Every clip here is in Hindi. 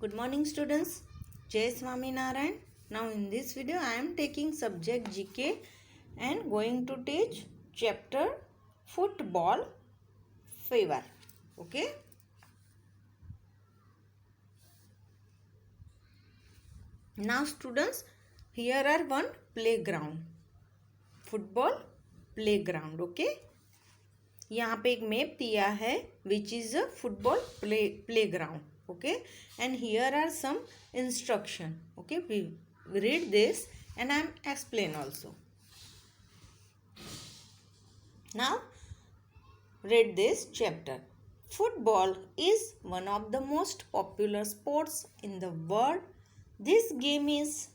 Good morning students. Jai Swami Narayan. Now in this video I am taking subject GK and going to teach chapter football fever. Okay. Now students, here are one playground. Football playground. Okay. यहाँ पे एक मैप दिया है which is a football playground. Okay, and here are some instruction. Okay, we read this and I am explain also. Now read this chapter. Football is one of the most popular sports in the world. This game is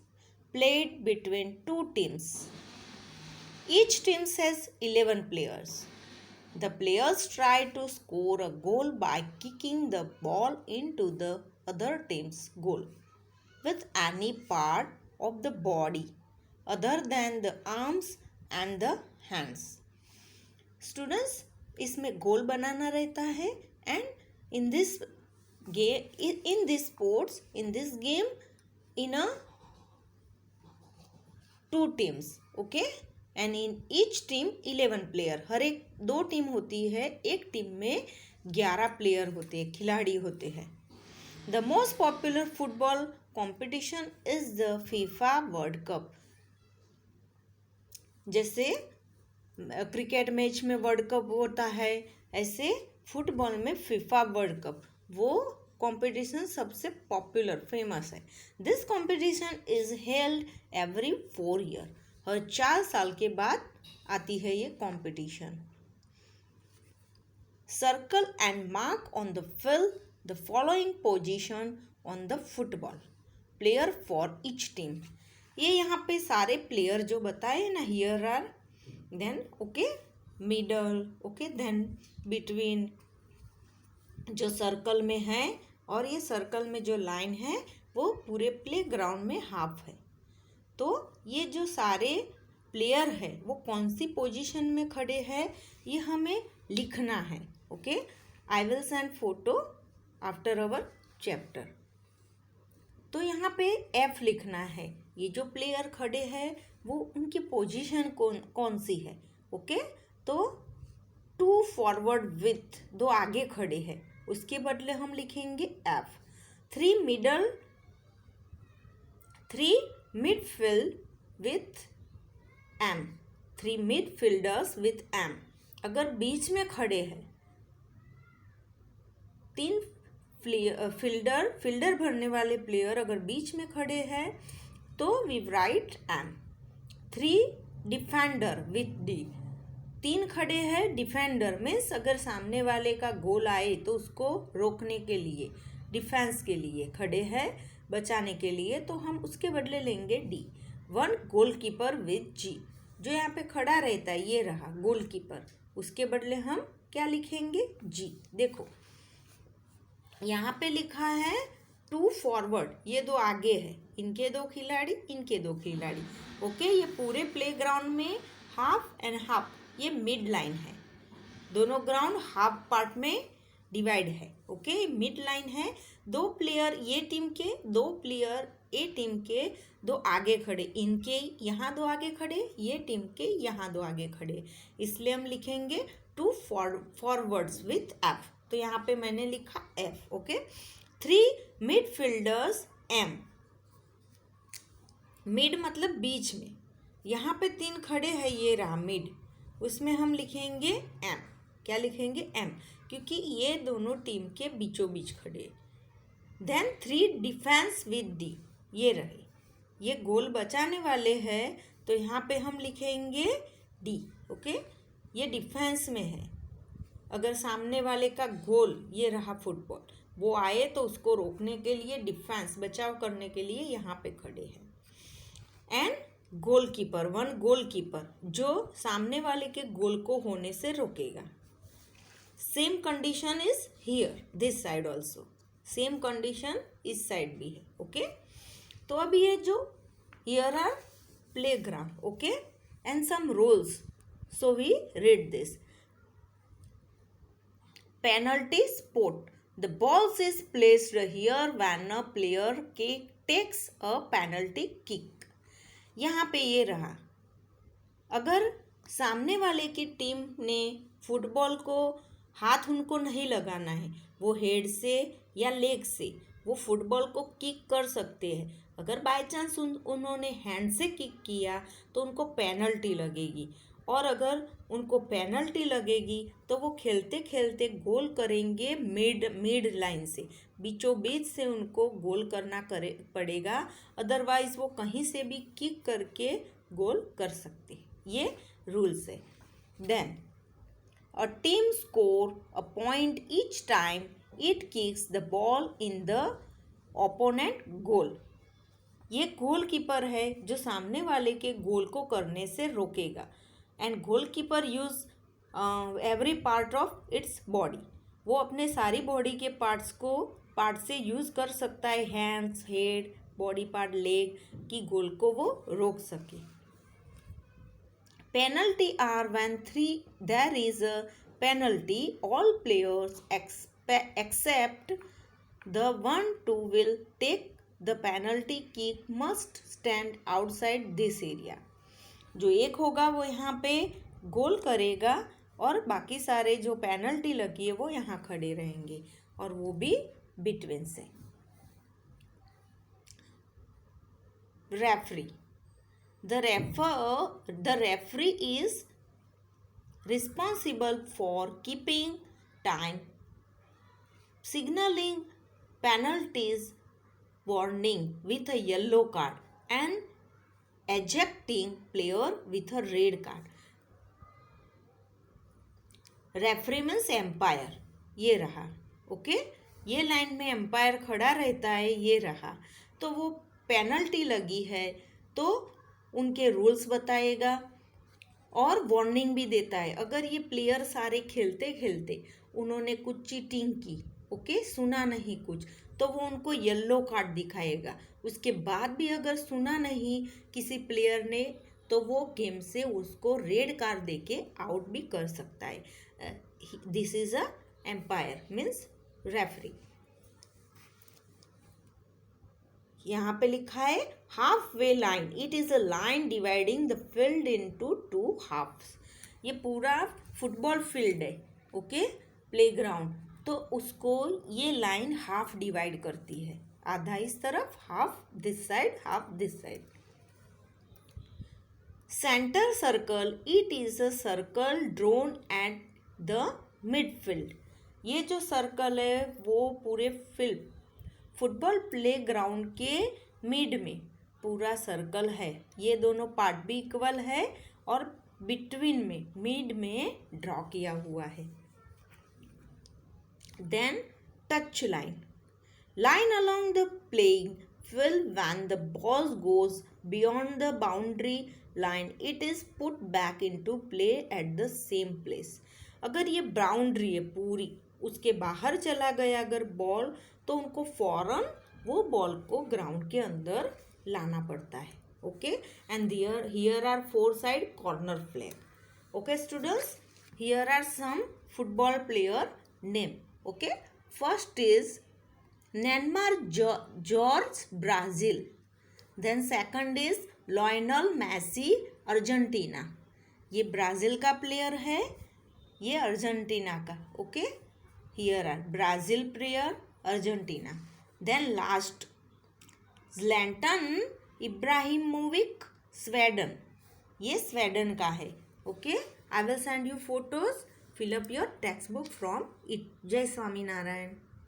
played between two teams. Each team has 11 players. The players try to score a goal by kicking the ball into the other team's goal with any part of the body other than the arms and the hands. Students, इसमें गोल बनाना रहता है and in this game, in this sports, in this game, in a two teams, okay? And in each team 11 player. हर एक दो टीम होती है, एक टीम में 11 प्लेयर होते हैं, खिलाड़ी होते हैं. The most popular football competition is the FIFA world cup. जैसे क्रिकेट मैच में वर्ल्ड कप होता है, ऐसे फुटबॉल में फीफा वर्ल्ड कप, वो कंपटीशन सबसे पॉपुलर फेमस है. This competition is held every 4 year. हर 4 साल के बाद आती है ये competition. Circle and mark on the field the following position on the football player for each team. ये यहाँ पे सारे प्लेयर जो बताए ना, here are, then okay, middle, okay, then between, जो सर्कल में है, और ये सर्कल में जो लाइन है वो पूरे प्ले ग्राउंड में हाफ है. तो ये जो सारे प्लेयर है वो कौन सी पोजीशन में खड़े हैं ये हमें लिखना है. Okay, I will send photo after our chapter. तो यहाँ पे एफ लिखना है. ये जो प्लेयर खड़े हैं वो उनकी पोजीशन कौन सी है. ओके, तो 2 फॉरवर्ड विथ, 2 आगे खड़े हैं, उसके बदले हम लिखेंगे F. 3 middle, 3 midfield with M. 3 midfielders with M. अगर बीच में खड़े हैं, 3 फील्डर भरने वाले प्लेयर अगर बीच में खड़े हैं तो we write M. 3 defender with D. 3 खड़े हैं डिफेंडर, मीन्स अगर सामने वाले का गोल आए तो उसको रोकने के लिए, डिफेंस के लिए खड़े हैं, बचाने के लिए, तो हम उसके बदले लेंगे डी. 1 गोलकीपर विथ जी. जो यहाँ पे खड़ा रहता है ये रहा गोलकीपर, उसके बदले हम क्या लिखेंगे, जी. देखो यहाँ पे लिखा है 2 फॉरवर्ड, ये 2 आगे है, इनके 2 खिलाड़ी, इनके 2 खिलाड़ी. ओके, ये पूरे प्ले ग्राउंड में हाफ एंड हाफ, ये मिड लाइन है. दोनों ग्राउंड हाफ पार्ट में डिवाइड है. ओके, मिड लाइन है. 2 प्लेयर ये टीम के, 2 प्लेयर ए टीम के, 2 आगे खड़े, इनके यहाँ 2 आगे खड़े, ये टीम के यहाँ 2 आगे खड़े, इसलिए हम लिखेंगे 2 फॉरवर्ड्स विथ एफ. तो यहाँ पे मैंने लिखा F. Okay, 3 midfielders M. Mid मतलब बीच में, यहाँ पे 3 खड़े हैं, ये रहा मिड, उसमें हम लिखेंगे एम. क्या लिखेंगे, एम, क्योंकि ये दोनों टीम के बीचों बीच खड़े. Then 3 defence with D. ये रहे, ये गोल बचाने वाले हैं, तो यहाँ पे हम लिखेंगे डी. ओके, ये डिफेंस में है. अगर सामने वाले का गोल, ये रहा फुटबॉल, वो आए तो उसको रोकने के लिए, डिफेंस, बचाव करने के लिए यहाँ पे खड़े हैं. एंड गोलकीपर, 1 गोलकीपर, जो सामने वाले के गोल को होने से रोकेगा. Same condition is here, this side also, same condition इस साइड भी है. ओके, तो अब ये जो here are play ground, okay, and some rules, so we read this. Penalty spot, The balls is placed here when a player takes a penalty kick. यहाँ पे ये रहा, अगर सामने वाले की टीम ने फुटबॉल को हाथ उनको नहीं लगाना है, वो हेड से या लेग से वो फुटबॉल को किक कर सकते हैं। अगर बाय चांस उन्होंने हैंड से किक किया तो उनको पेनल्टी लगेगी, और अगर उनको पेनल्टी लगेगी तो वो खेलते खेलते गोल करेंगे मिड लाइन से, बीचों बीच से उनको गोल करना पड़ेगा, अदरवाइज वो कहीं से भी किक करके गोल कर सकते। ये रूल्स है। Then a team score a point each time it kicks the ball in the opponent goal. ये गोलकीपर है जो सामने वाले के गोल को करने से रोकेगा। And goalkeeper use every part of its body, वो अपने सारी बॉडी के पार्ट से यूज कर सकता है, hands, head, body part, leg, की गोल को वो रोक सके। Penalty are when there is a penalty all players except the one to will take the penalty kick must stand outside this area. जो एक होगा वो यहाँ पे गोल करेगा और बाकी सारे जो पेनल्टी लगी है वो यहाँ खड़े रहेंगे, और वो भी बिटवीन से। Referee, the referee is responsible for keeping time, signaling penalties, warning with a yellow card, and ejecting player with a red card. Referee means umpire, ये रहा। ओके, ये लाइन में एम्पायर खड़ा रहता है, ये रहा। तो वो पेनल्टी लगी है तो उनके रूल्स बताएगा और वार्निंग भी देता है। अगर ये प्लेयर सारे खेलते खेलते उन्होंने कुछ चीटिंग की, ओके, सुना नहीं कुछ, तो वो उनको येलो कार्ड दिखाएगा। उसके बाद भी अगर सुना नहीं किसी प्लेयर ने तो वो गेम से उसको रेड कार्ड देके आउट भी कर सकता है। This is a umpire means referee. यहाँ पे लिखा है half way line, it is a line dividing the field into 2 halves. ये पूरा फुटबॉल फील्ड है, ओके, प्लेग्राउंड, तो उसको ये लाइन हाफ डिवाइड करती है, आधा इस तरफ, half this side, half this side. Centre circle, it is a circle drone at the midfield. ये जो सर्कल है वो पूरे फील्ड फुटबॉल प्लेग्राउंड के मिड में पूरा सर्कल है। ये दोनों पार्ट भी इक्वल है और बिटवीन में मिड में ड्रॉ किया हुआ है। Then touch line, line along the playing field when the ball goes beyond the boundary line it is put back into play at the same place. अगर ये बाउंड्री है पूरी, उसके बाहर चला गया अगर बॉल, तो उनको फौरन वो बॉल को ग्राउंड के अंदर लाना पड़ता है। Okay, and here are 4 side corner flag. Okay students, here are some football player name. Okay, first is Neymar Jorge, Brazil. Then second is Lionel Messi, Argentina. ये ब्राज़ील का प्लेयर है, ये अर्जेंटीना का। Okay, here are Brazil player, Argentina. Then last Zlatan Ibrahimovic, Sweden. ये स्वीडन का है। Okay, I will send you photos, fill up your text book from it. जय स्वामीनारायण।